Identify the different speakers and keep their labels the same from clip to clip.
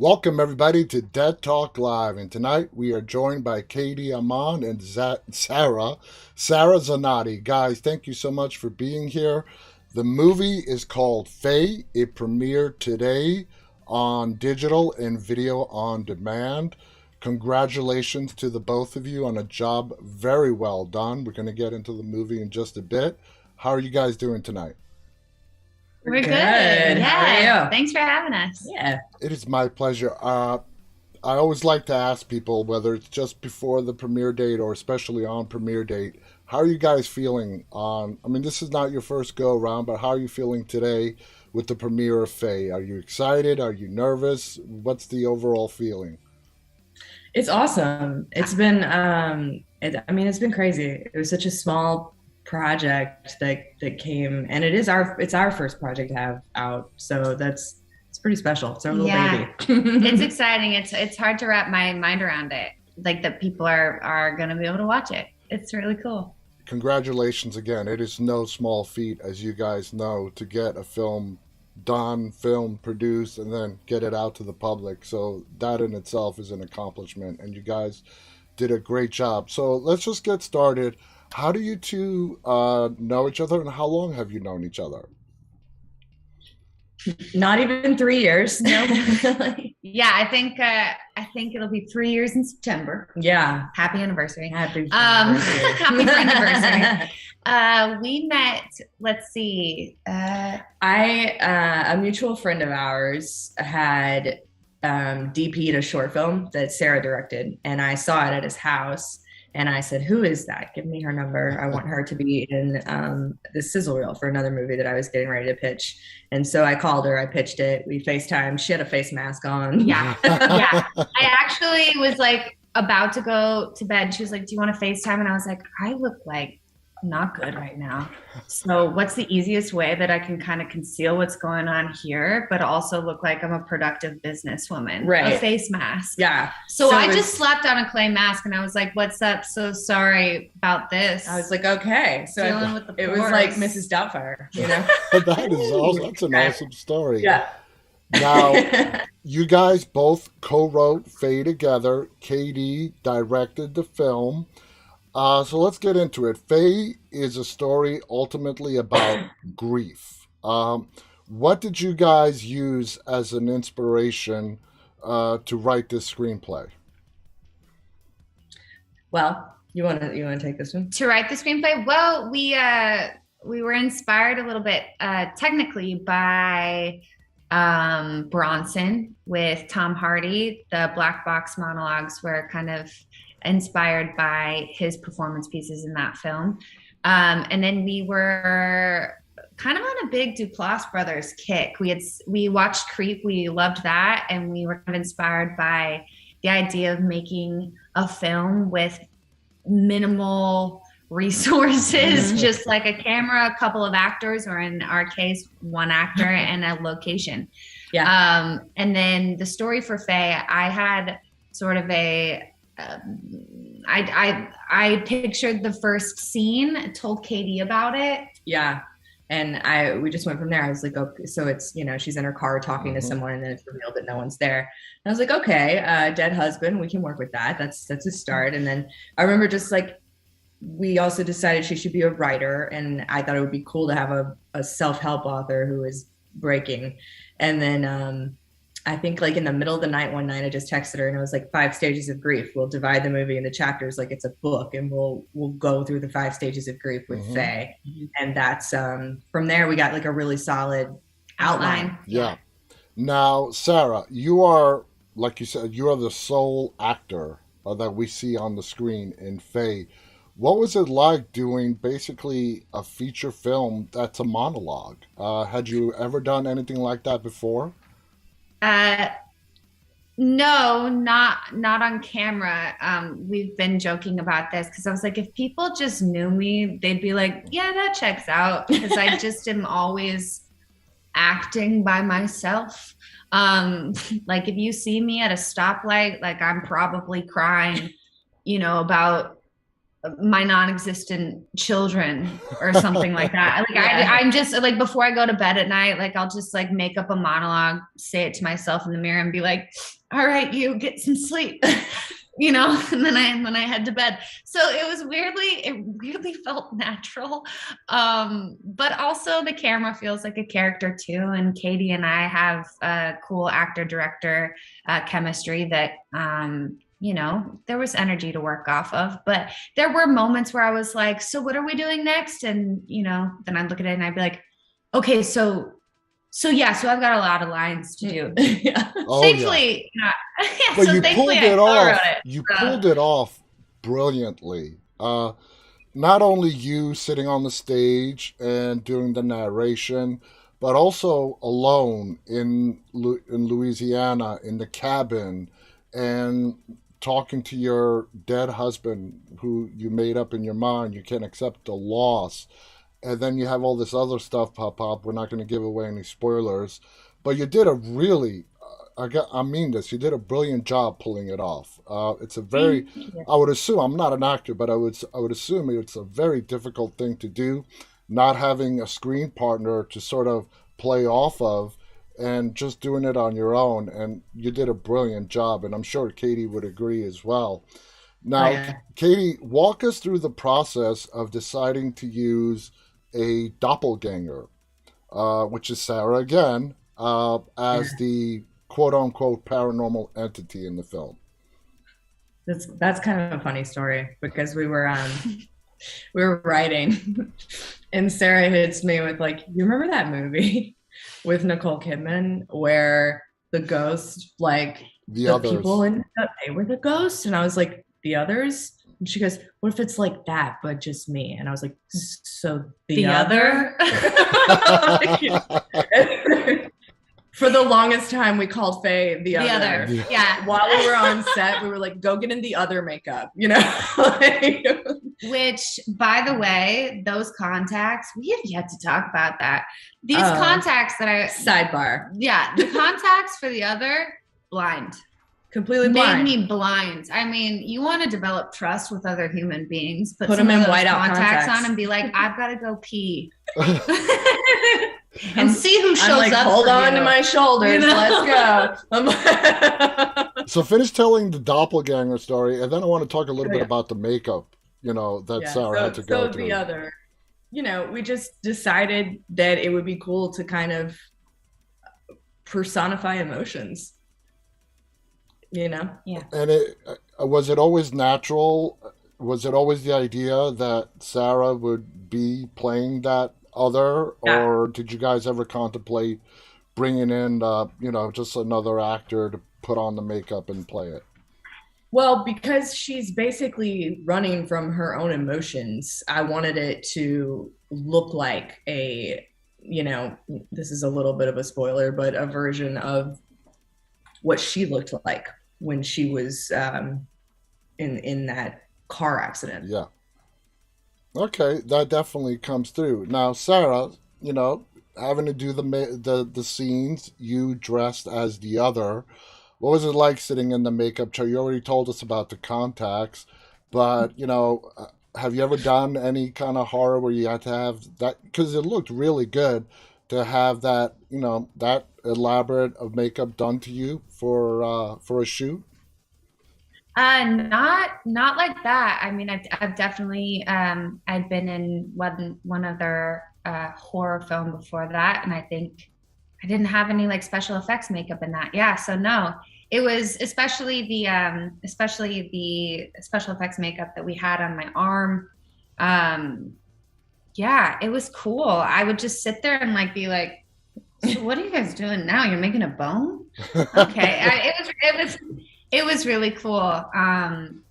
Speaker 1: Welcome, everybody, to Dead Talk Live. And tonight we are joined by Katie Amond and Sarah Zanotti. Guys, thank you so much for being here. The movie is called Faye. It premiered today on digital and video on demand. Congratulations to the both of you on a job very well done. We're going to get into the movie in just a bit. How are you guys doing tonight?
Speaker 2: We're good.
Speaker 3: How are
Speaker 2: Yeah.
Speaker 3: you?
Speaker 2: Thanks for having us.
Speaker 3: Yeah.
Speaker 1: It is my pleasure. I always like to ask people, whether it's just before the premiere date or especially on premiere date, how are you guys feeling on? I mean, this is not your first go around, but how are you feeling today with the premiere of Faye? Are you excited? Are you nervous? What's the overall feeling?
Speaker 3: It's awesome. It's been crazy. It was such a small project that came, and it's our first project to have out. So it's pretty special. It's our little
Speaker 2: Yeah.
Speaker 3: baby.
Speaker 2: It's exciting. It's hard to wrap my mind around it. Like that people are gonna be able to watch it. It's really cool.
Speaker 1: Congratulations again. It is no small feat, as you guys know, to get a film done, film produced, and then get it out to the public. So that in itself is an accomplishment, and you guys did a great job. So let's just get started. How do you two know each other, and how long have you known each other?
Speaker 3: Not even 3 years. No.
Speaker 2: Yeah, I think it'll be 3 years in September.
Speaker 3: Yeah.
Speaker 2: Happy anniversary.
Speaker 3: Happy
Speaker 2: Happy anniversary. We met, let's see.
Speaker 3: A mutual friend of ours had DP'd a short film that Sarah directed, and I saw it at his house. And I said, "Who is that? Give me her number. I want her to be in the sizzle reel for another movie that I was getting ready to pitch." And so I called her. I pitched it. We FaceTimed. She had a face mask on.
Speaker 2: Yeah. Yeah. I actually was like about to go to bed. She was like, "Do you want to FaceTime?" And I was like, "I look like not good right now. So what's the easiest way that I can kind of conceal what's going on here, but also look like I'm a productive businesswoman?"
Speaker 3: Right.
Speaker 2: A face mask.
Speaker 3: Yeah.
Speaker 2: So I just slapped on a clay mask and I was like, "What's up? So sorry about this."
Speaker 3: I was like, okay. So
Speaker 2: Dealing with the
Speaker 3: it was
Speaker 2: pores.
Speaker 3: like Mrs. Doubtfire, you know?
Speaker 1: That is awesome. That's an awesome story.
Speaker 3: Yeah.
Speaker 1: Now, you guys both co-wrote Faye together. Katie directed the film. So let's get into it. Faye is a story ultimately about grief. What did you guys use as an inspiration to write this screenplay?
Speaker 3: Well, you wanna take this one?
Speaker 2: To write the screenplay? Well, we were inspired a little bit technically by Bronson with Tom Hardy. The black box monologues were kind of inspired by his performance pieces in that film. And then we were kind of on a big Duplass brothers kick. We watched Creep, we loved that, and we were kind of inspired by the idea of making a film with minimal resources, just like a camera, a couple of actors, or in our case, one actor and a location.
Speaker 3: Yeah.
Speaker 2: And then the story for Faye, I had sort of I pictured the first scene, told Katie about it.
Speaker 3: Yeah. And we just went from there. I was like, okay, so it's, she's in her car talking to someone, and then it's revealed that no one's there. And I was like, okay, dead husband, we can work with that. That's a start. And then I remember just like, we also decided she should be a writer, and I thought it would be cool to have a self-help author who is breaking. And then I think like in the middle of the night one night, I just texted her and it was like 5 stages of grief. We'll divide the movie into chapters like it's a book, and we'll go through the 5 stages of grief with Faye. And that's from there we got like a really solid outline.
Speaker 1: Yeah. Now, Sarah, you are, like you said, you are the sole actor that we see on the screen in Faye. What was it like doing basically a feature film that's a monologue? Had you ever done anything like that before?
Speaker 2: No, not on camera. We've been joking about this because I was like, if people just knew me, they'd be like, yeah, that checks out, because I just am always acting by myself. Like if you see me at a stoplight, like I'm probably crying, about my non-existent children or something like that. Like I'm just like, before I go to bed at night, like I'll just like make up a monologue, say it to myself in the mirror and be like, all right, you get some sleep. You know, and then I head to bed. So it weirdly felt natural. But also the camera feels like a character too. And Katie and I have a cool actor director chemistry that, you know, there was energy to work off of. But there were moments where I was like, so what are we doing next? And, you know, then I'd look at it and I'd be like, okay, so I've got a lot of lines to do.
Speaker 3: Yeah.
Speaker 1: Oh,
Speaker 2: thankfully,
Speaker 1: yeah.
Speaker 2: Yeah,
Speaker 1: But
Speaker 2: so
Speaker 1: you
Speaker 2: thankfully
Speaker 1: pulled it off.
Speaker 2: it.
Speaker 1: Pulled it off brilliantly. Not only you sitting on the stage and doing the narration, but also alone in Louisiana in the cabin and talking to your dead husband who you made up in your mind you can't accept the loss. And then you have all this other stuff pop up. We're not going to give away any spoilers, but you did a really, I mean this, you did a brilliant job pulling it off. It's a very, I would assume, I'm not an actor, but I would assume it's a very difficult thing to do, not having a screen partner to sort of play off of and just doing it on your own. And you did a brilliant job, and I'm sure Katie would agree as well. Now, Katie, walk us through the process of deciding to use a doppelganger, which is Sarah again, as the quote-unquote paranormal entity in the film.
Speaker 3: That's kind of a funny story because we were writing, and Sarah hits me with like, you remember that movie with Nicole Kidman where the ghost, like the people in they were the ghosts, and I was like, the others? And she goes, what if it's like that, but just me? And I was like, so the other? For the longest time, we called Faye the other.
Speaker 2: Yeah.
Speaker 3: While we were on set, we were like, go get in the other makeup, you know?
Speaker 2: Which, by the way, those contacts, we have yet to talk about that. These contacts that I...
Speaker 3: Sidebar.
Speaker 2: Yeah, the contacts for the other, blind.
Speaker 3: Completely blind.
Speaker 2: Made me blind. I mean, you want to develop trust with other human beings,
Speaker 3: put them in whiteout contacts
Speaker 2: on and be like, I've got to go pee. And see who shows
Speaker 3: like,
Speaker 2: up.
Speaker 3: Hold on to my shoulders. You know?
Speaker 2: Let's
Speaker 3: go.
Speaker 1: So finish telling the doppelganger story, and then I want to talk a little bit about the makeup, you know, that Sarah had to go through.
Speaker 3: So the other, you know, we just decided that it would be cool to kind of personify emotions. You know?
Speaker 2: Yeah.
Speaker 1: And was it always natural? Was it always the idea that Sarah would be playing that other, or did you guys ever contemplate bringing in, you know, just another actor to put on the makeup and play it?
Speaker 3: Well, because she's basically running from her own emotions, I wanted it to look like a, you know, this is a little bit of a spoiler, but a version of what she looked like when she was in that car accident.
Speaker 1: Yeah. Okay, that definitely comes through. Now, Sarah, you know, having to do the scenes, you dressed as the other. What was it like sitting in the makeup chair? You already told us about the contacts, but, you know, have you ever done any kind of horror where you had to have that? Because it looked really good to have that, you know, that elaborate of makeup done to you for a shoot.
Speaker 2: Not like that. I mean, I've definitely I'd been in one other horror film before that, and I think I didn't have any like special effects makeup in that. Yeah, so no, it was especially the special effects makeup that we had on my arm. Yeah, it was cool. I would just sit there and like be like, so what are you guys doing now? You're making a bone? Okay, it was really cool.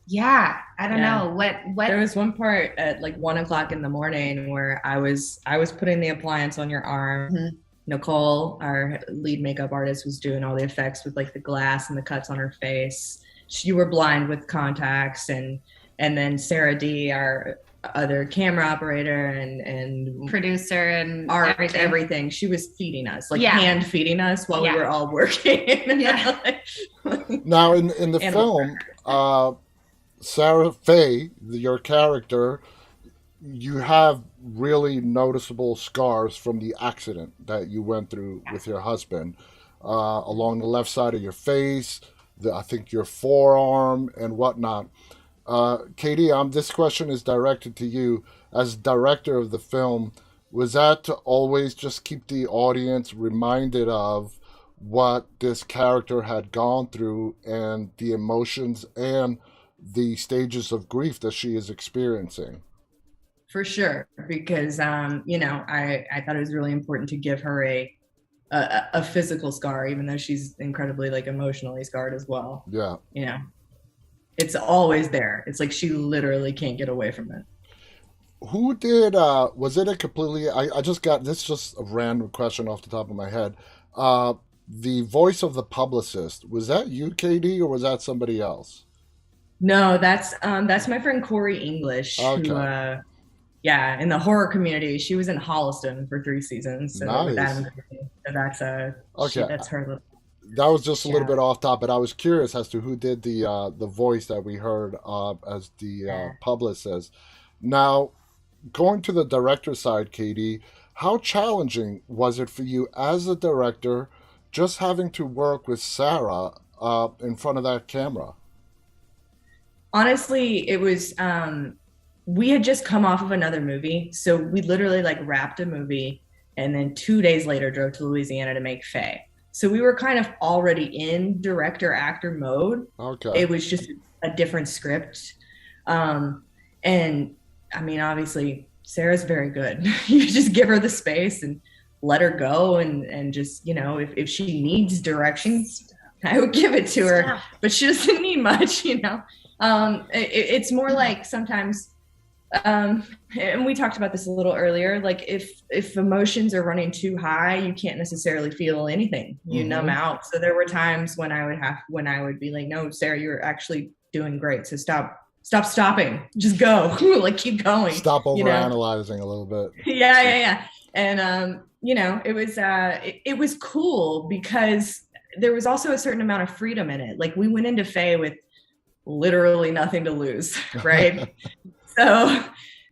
Speaker 2: Yeah, I don't know what.
Speaker 3: There was one part at like 1:00 in the morning where I was putting the appliance on your arm. Mm-hmm. Nicole, our lead makeup artist, was doing all the effects with like the glass and the cuts on her face. You were blind with contacts, and then Sarah D, our other camera operator and
Speaker 2: producer and
Speaker 3: everything. She was feeding us, like hand feeding us while we were all working.
Speaker 1: Now in the film, Sarah Faye, your character, you have really noticeable scars from the accident that you went through with your husband, along the left side of your face, I think your forearm and whatnot. Katie, this question is directed to you as director of the film. Was that to always just keep the audience reminded of what this character had gone through and the emotions and the stages of grief that she is experiencing?
Speaker 3: For sure, because I thought it was really important to give her a physical scar, even though she's incredibly like emotionally scarred as well.
Speaker 1: Yeah.
Speaker 3: You know, it's always there. It's like she literally can't get away from it.
Speaker 1: Who did, was it a completely, I just got, this is just a random question off the top of my head. Uh, the voice of the publicist, was that you, Katie, or was that somebody else?
Speaker 3: No, that's my friend Corey English, who
Speaker 1: Okay.
Speaker 3: yeah, in the horror community, she was in Holliston for 3 seasons. So with
Speaker 1: Nice.
Speaker 3: Adam, so
Speaker 1: Okay.
Speaker 3: that's her little,
Speaker 1: That was just a little
Speaker 3: yeah.
Speaker 1: bit off top, but I was curious as to who did the voice that we heard as the publicist. Now, going to the director side, Katie, how challenging was it for you as a director just having to work with Sarah in front of that camera?
Speaker 3: Honestly, it was we had just come off of another movie, so we literally like wrapped a movie and then 2 days later drove to Louisiana to make Faye. So we were kind of already in director actor mode.
Speaker 1: Okay.
Speaker 3: It was just a different script. And I mean, obviously, Sarah's very good. You just give her the space and let her go, and just, if she needs directions, I would give it to her, but she doesn't need much. It's more like sometimes, and we talked about this a little earlier, like if emotions are running too high, you can't necessarily feel anything. You numb out. So there were times when I would be like, no, Sarah, you're actually doing great, so stop stopping, just go. Like, keep going.
Speaker 1: Stop overanalyzing a little bit.
Speaker 3: Yeah. And it was cool because there was also a certain amount of freedom in it. Like, we went into Faye with literally nothing to lose, right?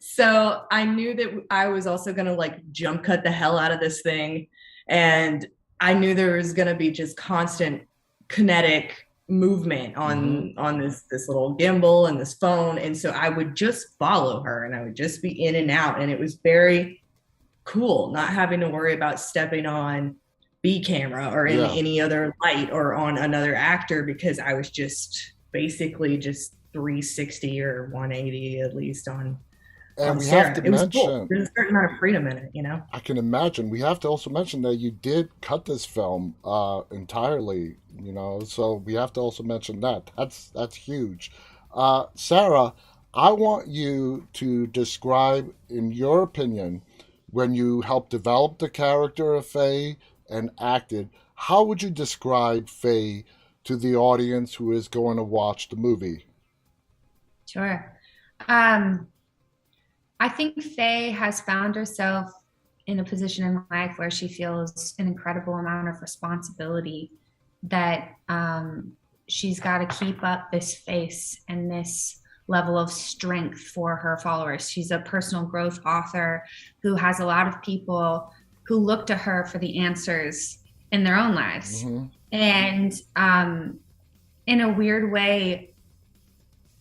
Speaker 3: So I knew that I was also going to like jump cut the hell out of this thing, and I knew there was going to be just constant kinetic movement on this little gimbal and this phone, and so I would just follow her and I would just be in and out, and it was very cool not having to worry about stepping on B camera or in any other light or on another actor, because I was just basically just 360 or 180 at least on
Speaker 1: We
Speaker 3: Sarah.
Speaker 1: have to
Speaker 3: It was
Speaker 1: mention,
Speaker 3: cool. There's a certain amount of freedom in it.
Speaker 1: I can imagine. We have to also mention that you did cut this film entirely, so we have to also mention that. That's huge. Sarah, I want you to describe, in your opinion, when you helped develop the character of Faye and acted, how would you describe Faye to the audience who is going to watch the movie?
Speaker 2: Sure. I think Faye has found herself in a position in life where she feels an incredible amount of responsibility, that she's got to keep up this face and this level of strength for her followers. She's a personal growth author who has a lot of people who look to her for the answers in their own lives. And in a weird way,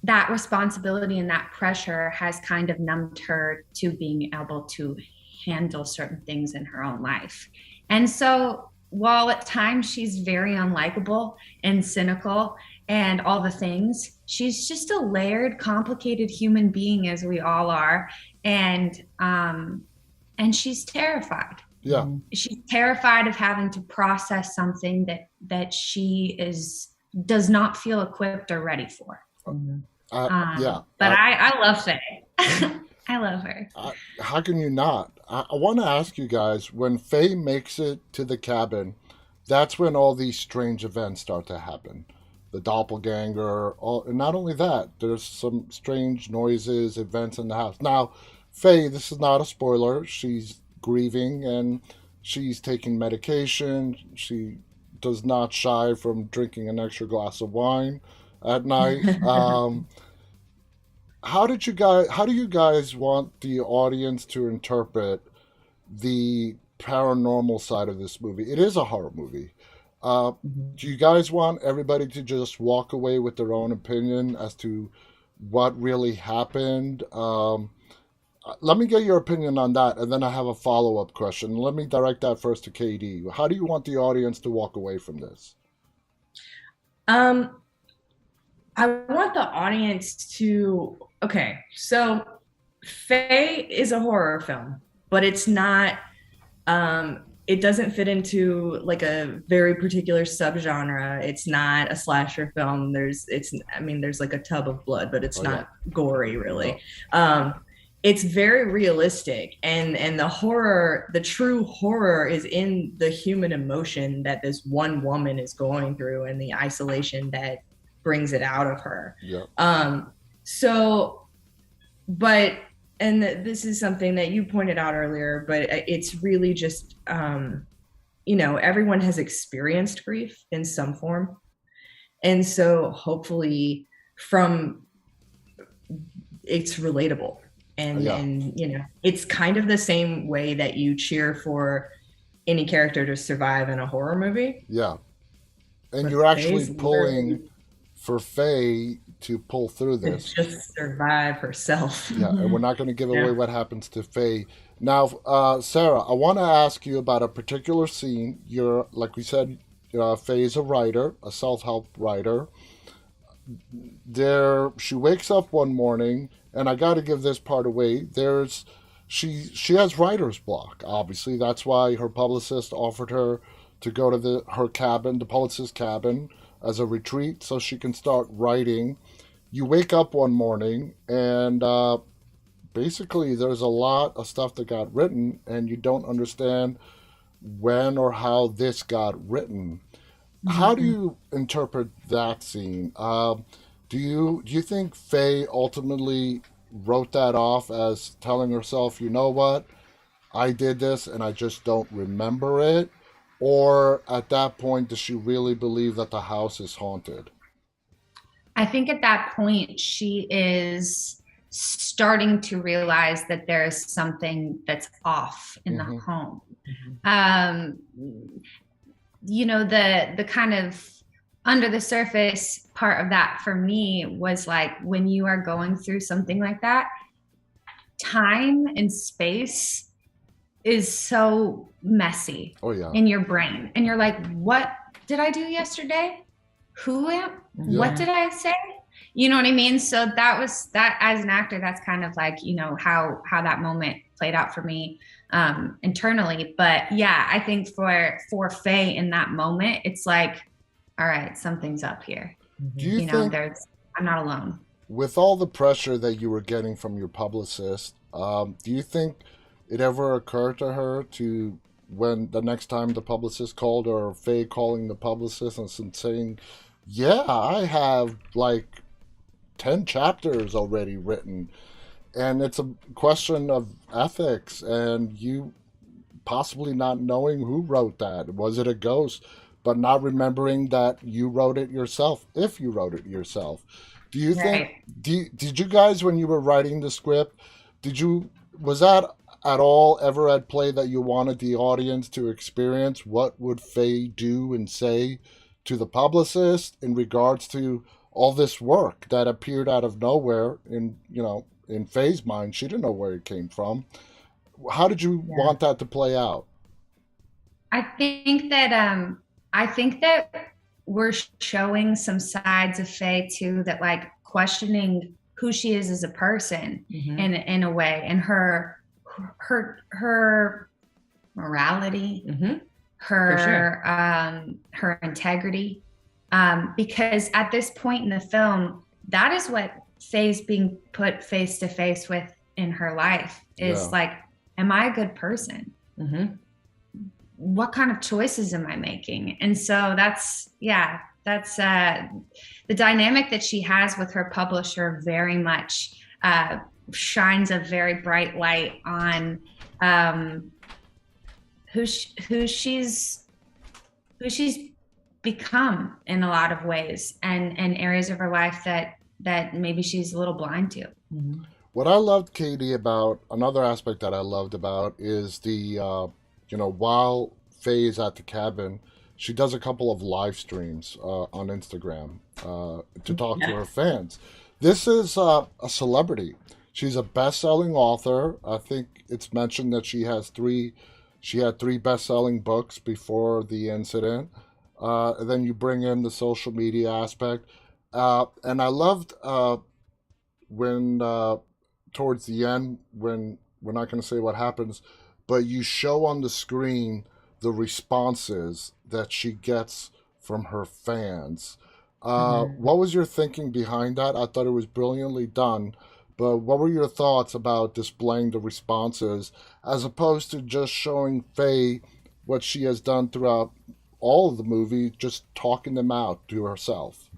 Speaker 2: that responsibility and that pressure has kind of numbed her to being able to handle certain things in her own life. And so while at times she's very unlikable and cynical and all the things, she's just a layered, complicated human being, as we all are. And she's terrified.
Speaker 1: Yeah.
Speaker 2: She's terrified of having to process something that she does not feel equipped or ready for. But I love Faye. I love her.
Speaker 1: How can you not? I want to ask you guys, when Faye makes it to the cabin, that's when all these strange events start to happen. The doppelganger, and not only that, there's some strange noises, events in the house. Now, Faye, this is not a spoiler. She's grieving and she's taking medication. She does not shy from drinking an extra glass of wine at night. how do you guys want the audience to interpret the paranormal side of this movie? It is a horror movie. Uh,
Speaker 3: Mhm.
Speaker 1: do you guys want everybody to just walk away with their own opinion as to what really happened? Let me get your opinion on that, and then I have a follow up question. Let me direct that first to KD. How do you want the audience to walk away from this?
Speaker 3: Um, I want the audience to, okay, so Faye is a horror film, but it's not, it doesn't fit into like a very particular subgenre. It's not a slasher film. I mean, there's like a tub of blood, but it's
Speaker 1: Oh yeah,
Speaker 3: not gory really.
Speaker 1: no,
Speaker 3: Um, it's very realistic, and the true horror is in the human emotion that this one woman is going through and the isolation that brings it out of her.
Speaker 1: yeah,
Speaker 3: So, but, and this is something that you pointed out earlier, but it's really just, everyone has experienced grief in some form. And so hopefully from it's relatable.
Speaker 1: yeah,
Speaker 3: And it's kind of the same way that you cheer for any character to survive in a horror movie.
Speaker 1: yeah. And
Speaker 3: But
Speaker 1: you're actually
Speaker 3: Faye's literally
Speaker 1: pulling for Faye to pull through
Speaker 3: to
Speaker 1: this.
Speaker 3: just survive herself.
Speaker 1: Yeah, and we're not going to give away
Speaker 3: Yeah.
Speaker 1: what happens to Faye. Now, Sarah, I want to ask you about a particular scene. You're, like we said, Faye is a writer, a self-help writer. She wakes up one morning, and I got to give this part away. She has writer's block. Obviously, that's why her publicist offered her to go to her cabin, the publicist's cabin, as a retreat, so she can start writing. You wake up one morning, and basically there's a lot of stuff that got written, and you don't understand when or how this got written. How do
Speaker 3: Mm-hmm.
Speaker 1: you interpret that scene? Do you think Faye ultimately wrote that off as telling herself, you know what, I did this and I just don't remember it? Or at that point, does she really believe that the house is haunted?
Speaker 2: I think at that point, she is starting to realize that there's something that's off in the
Speaker 1: Mm-hmm.
Speaker 2: home.
Speaker 3: Mm-hmm.
Speaker 2: Um, the kind of under the surface part of that for me was like when you are going through something like that, time and space is so messy
Speaker 1: Oh, yeah.
Speaker 2: in your brain. And you're like, what did I do yesterday? What did I say? You know what I mean? So that was that as an actor, that's kind of like, how that moment played out for me internally. But yeah, I think for Faye in that moment, it's like, all right, something's up here.
Speaker 1: Do you think,
Speaker 2: I'm not alone.
Speaker 1: with all the pressure that you were getting from your publicist, do you think it ever occurred to her to, when the next time the publicist called, or Faye calling the publicist and saying, yeah, I have like 10 chapters already written, and it's a question of ethics, and you possibly not knowing who wrote that? Was it a ghost? But not remembering that you wrote it yourself, if you wrote it yourself. Do you think,
Speaker 2: Right.
Speaker 1: did you guys, when you were writing the script, was that at all ever at play that you wanted the audience to experience what would Faye do and say to the publicist in regards to all this work that appeared out of nowhere in Faye's mind? She didn't know where it came from. How did you
Speaker 3: Yeah.
Speaker 1: want that to play out?
Speaker 2: I think that we're showing some sides of Faye too, that like questioning who she is as a person
Speaker 3: Mm-hmm.
Speaker 2: in a way, and her morality,
Speaker 3: Mm-hmm.
Speaker 2: her integrity, because at this point in the film, that is what Faye's being put face to face with in her life is
Speaker 1: Yeah.
Speaker 2: like, am I a good person?
Speaker 3: Mm-hmm.
Speaker 2: What kind of choices am I making? And so that's the dynamic that she has with her publisher very much shines a very bright light on who she's become in a lot of ways, and areas of her life that that maybe she's a little blind to.
Speaker 3: Mhm.
Speaker 1: What I loved, Katie, about another aspect that I loved about is while Faye is at the cabin, she does a couple of live streams on Instagram to talk to
Speaker 3: Yeah.
Speaker 1: her fans. This is a celebrity. She's a best-selling author. I think it's mentioned that she had three best-selling books before the incident. And then you bring in the social media aspect. And I loved when towards the end, when we're not going to say what happens, but you show on the screen the responses that she gets from her fans.
Speaker 3: Mhm.
Speaker 1: What was your thinking behind that? I thought it was brilliantly done, but what were your thoughts about displaying the responses as opposed to just showing Faye what she has done throughout all of the movie, just talking them out to herself?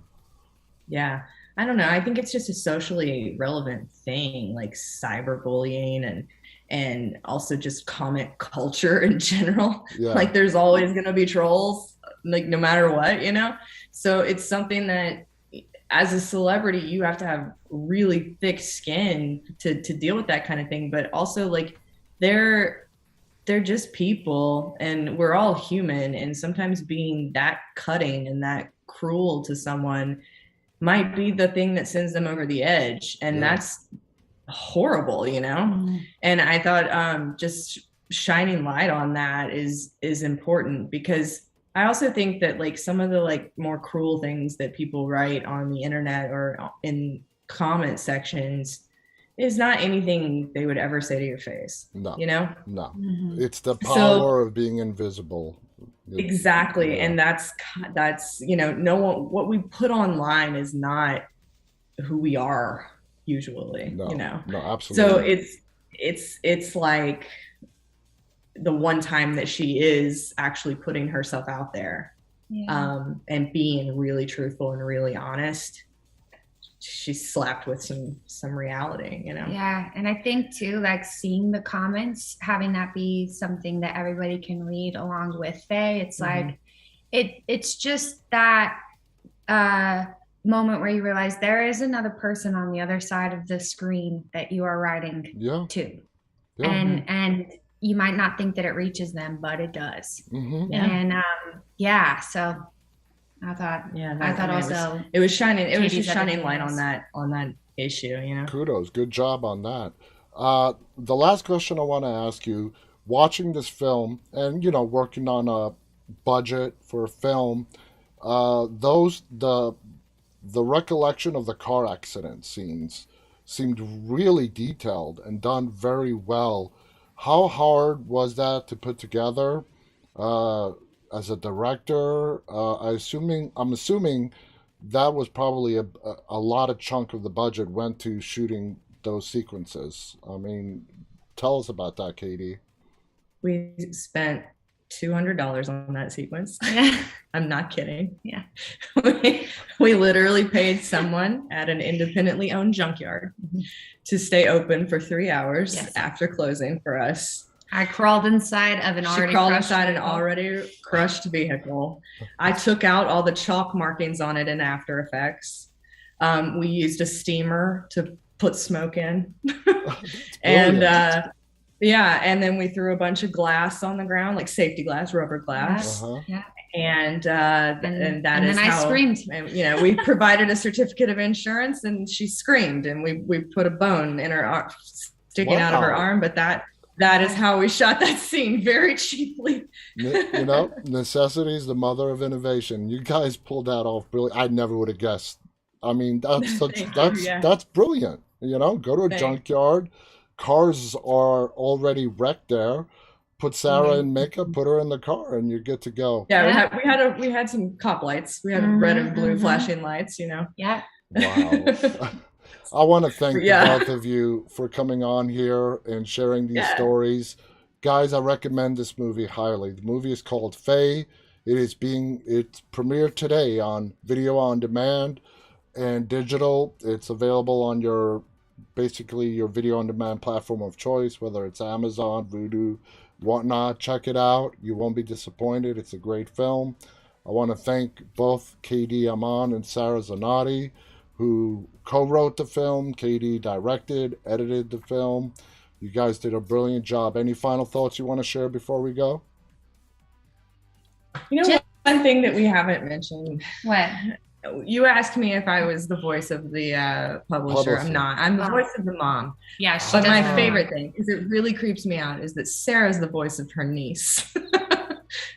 Speaker 3: Yeah. I don't know. I think it's just a socially relevant thing, like cyberbullying and also just comment culture in general.
Speaker 1: Yeah,
Speaker 3: Like there's always gonna be trolls, like no matter what, you know? So it's something that as a celebrity, you have to have really thick skin to deal with that kind of thing. But also like they're they're just people and we're all human. And sometimes being that cutting and that cruel to someone might be the thing that sends them over the edge. And
Speaker 1: yeah,
Speaker 3: that's horrible, you know? And I thought just shining light on that is important because I also think that like some of the like more cruel things that people write on the internet or in comment sections is not anything they would ever say to your face,
Speaker 1: no,
Speaker 3: you know?
Speaker 1: no.
Speaker 2: Mm-hmm.
Speaker 1: It's the
Speaker 3: So
Speaker 1: power of being invisible. It,
Speaker 3: exactly.
Speaker 1: yeah,
Speaker 3: And that's, you know, no one, what we put online is not who we are usually, you
Speaker 1: no,
Speaker 3: know?
Speaker 1: no,
Speaker 3: So
Speaker 1: absolutely.
Speaker 3: it's like the one time that she is actually putting herself out there
Speaker 2: Yeah.
Speaker 3: and being really truthful and really honest, she's slapped with some reality, you know.
Speaker 2: Yeah, and I think too, like seeing the comments, having that be something that everybody can read along with Faye, it's
Speaker 3: Mm-hmm.
Speaker 2: like it's just that uh moment where you realize there is another person on the other side of the screen that you are writing
Speaker 1: Yeah,
Speaker 2: to.
Speaker 1: yeah.
Speaker 3: Mm-hmm.
Speaker 2: And you might not think that it reaches them, but it does.
Speaker 1: Mm-hmm.
Speaker 3: Yeah.
Speaker 2: And yeah, so
Speaker 3: Yeah,
Speaker 2: I
Speaker 3: that I
Speaker 2: thought
Speaker 3: mean
Speaker 2: also
Speaker 3: it was shining, it was
Speaker 2: Katie's
Speaker 3: just
Speaker 2: other
Speaker 3: shining
Speaker 2: thing
Speaker 3: light
Speaker 2: was
Speaker 3: on that issue, you know.
Speaker 1: Kudos. Good job on that. The last question I want to ask you, watching this film and, working on a budget for a film, the recollection of the car accident scenes seemed really detailed and done very well. How hard was that to put together uh, as a director? I'm assuming that was probably a lot of chunk of the budget went to shooting those sequences. I mean, tell us about that, Katie.
Speaker 3: We spent $200 on that sequence.
Speaker 2: yeah.
Speaker 3: I'm not kidding.
Speaker 2: Yeah.
Speaker 3: We literally paid someone at an independently owned junkyard to stay open for 3 hours
Speaker 2: Yes.
Speaker 3: after closing for us.
Speaker 2: I crawled inside of an
Speaker 3: She
Speaker 2: already
Speaker 3: crawled
Speaker 2: crushed
Speaker 3: inside an
Speaker 2: vehicle.
Speaker 3: already crushed vehicle. I took out all the chalk markings on it in After Effects. We used a steamer to put smoke in.
Speaker 1: That's
Speaker 3: And
Speaker 1: brilliant.
Speaker 3: yeah, and then we threw a bunch of glass on the ground, like safety glass, rubber glass.
Speaker 1: Uh-huh.
Speaker 2: Yeah.
Speaker 3: And
Speaker 2: And
Speaker 3: that is
Speaker 2: then I
Speaker 3: how,
Speaker 2: screamed.
Speaker 3: you know, we provided a certificate of insurance and she screamed and we put a bone in her arm, sticking out of her
Speaker 1: Wow.
Speaker 3: arm, but that is how we shot that scene, very cheaply.
Speaker 1: Necessity is the mother of innovation. You guys pulled that off brilliant. I never would have guessed. I mean,
Speaker 3: Thank you. Yeah.
Speaker 1: that's brilliant. Go to a
Speaker 3: Thanks.
Speaker 1: junkyard, cars are already wrecked there. Put Sarah in makeup, put her in the car, and you're good to go.
Speaker 3: Yeah,
Speaker 2: Yeah.
Speaker 3: we had some cop lights. We had red and blue flashing lights, you know.
Speaker 2: Yeah.
Speaker 1: Wow. I want to thank the
Speaker 3: Yeah.
Speaker 1: both of you for coming on here and sharing these
Speaker 3: Yeah.
Speaker 1: stories. Guys, I recommend this movie highly. The movie is called Faye. It's premiered today on video on demand and digital. It's available on basically your video on demand platform of choice, whether it's Amazon, Vudu, whatnot. Check it out. You won't be disappointed. It's a great film. I want to thank both KD Amon and Sarah Zanotti who co-wrote the film. Katie directed, edited the film. You guys did a brilliant job. Any final thoughts you want to share before we go?
Speaker 3: One thing that we haven't mentioned.
Speaker 2: What?
Speaker 3: You asked me if I was the voice of the publisher. I'm not. I'm the voice of the mom.
Speaker 2: Yeah,
Speaker 3: but my favorite thing, because it really creeps me out, is that Sarah's the voice of her niece.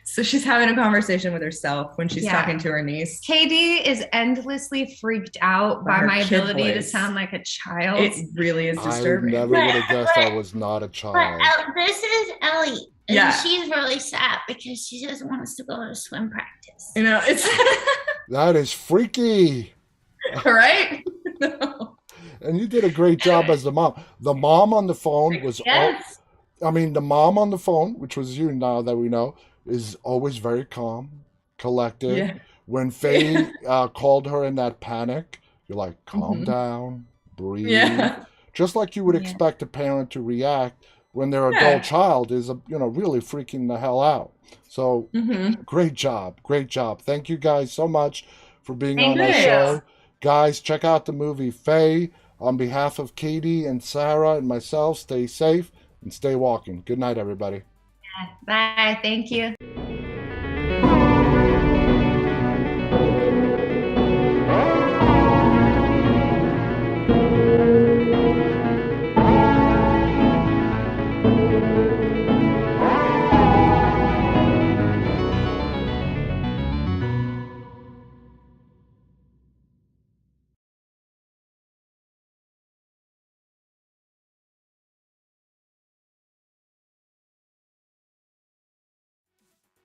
Speaker 3: So she's having a conversation with herself when she's talking to her niece.
Speaker 2: Katie is endlessly freaked out by my ability to sound like a child.
Speaker 3: It really is disturbing.
Speaker 1: I never would have guessed I was not a child.
Speaker 4: But this is Ellie. And she's really sad because she doesn't want us to go to swim practice.
Speaker 3: You know, it's
Speaker 1: that is freaky.
Speaker 3: Right?
Speaker 1: And you did a great job as the mom. The mom on the phone was the mom on the phone, which was you now that we know, is always very calm, collected. Yeah. When Faye called her in that panic, you're like, calm down, breathe. Yeah. Just like you would expect a parent to react when their adult child is, really freaking the hell out. So great job. Thank you guys so much for being on our show. Guys, check out the movie Faye. On behalf of Katie and Sarah and myself, stay safe and stay walking. Good night, everybody.
Speaker 2: Bye. Thank you.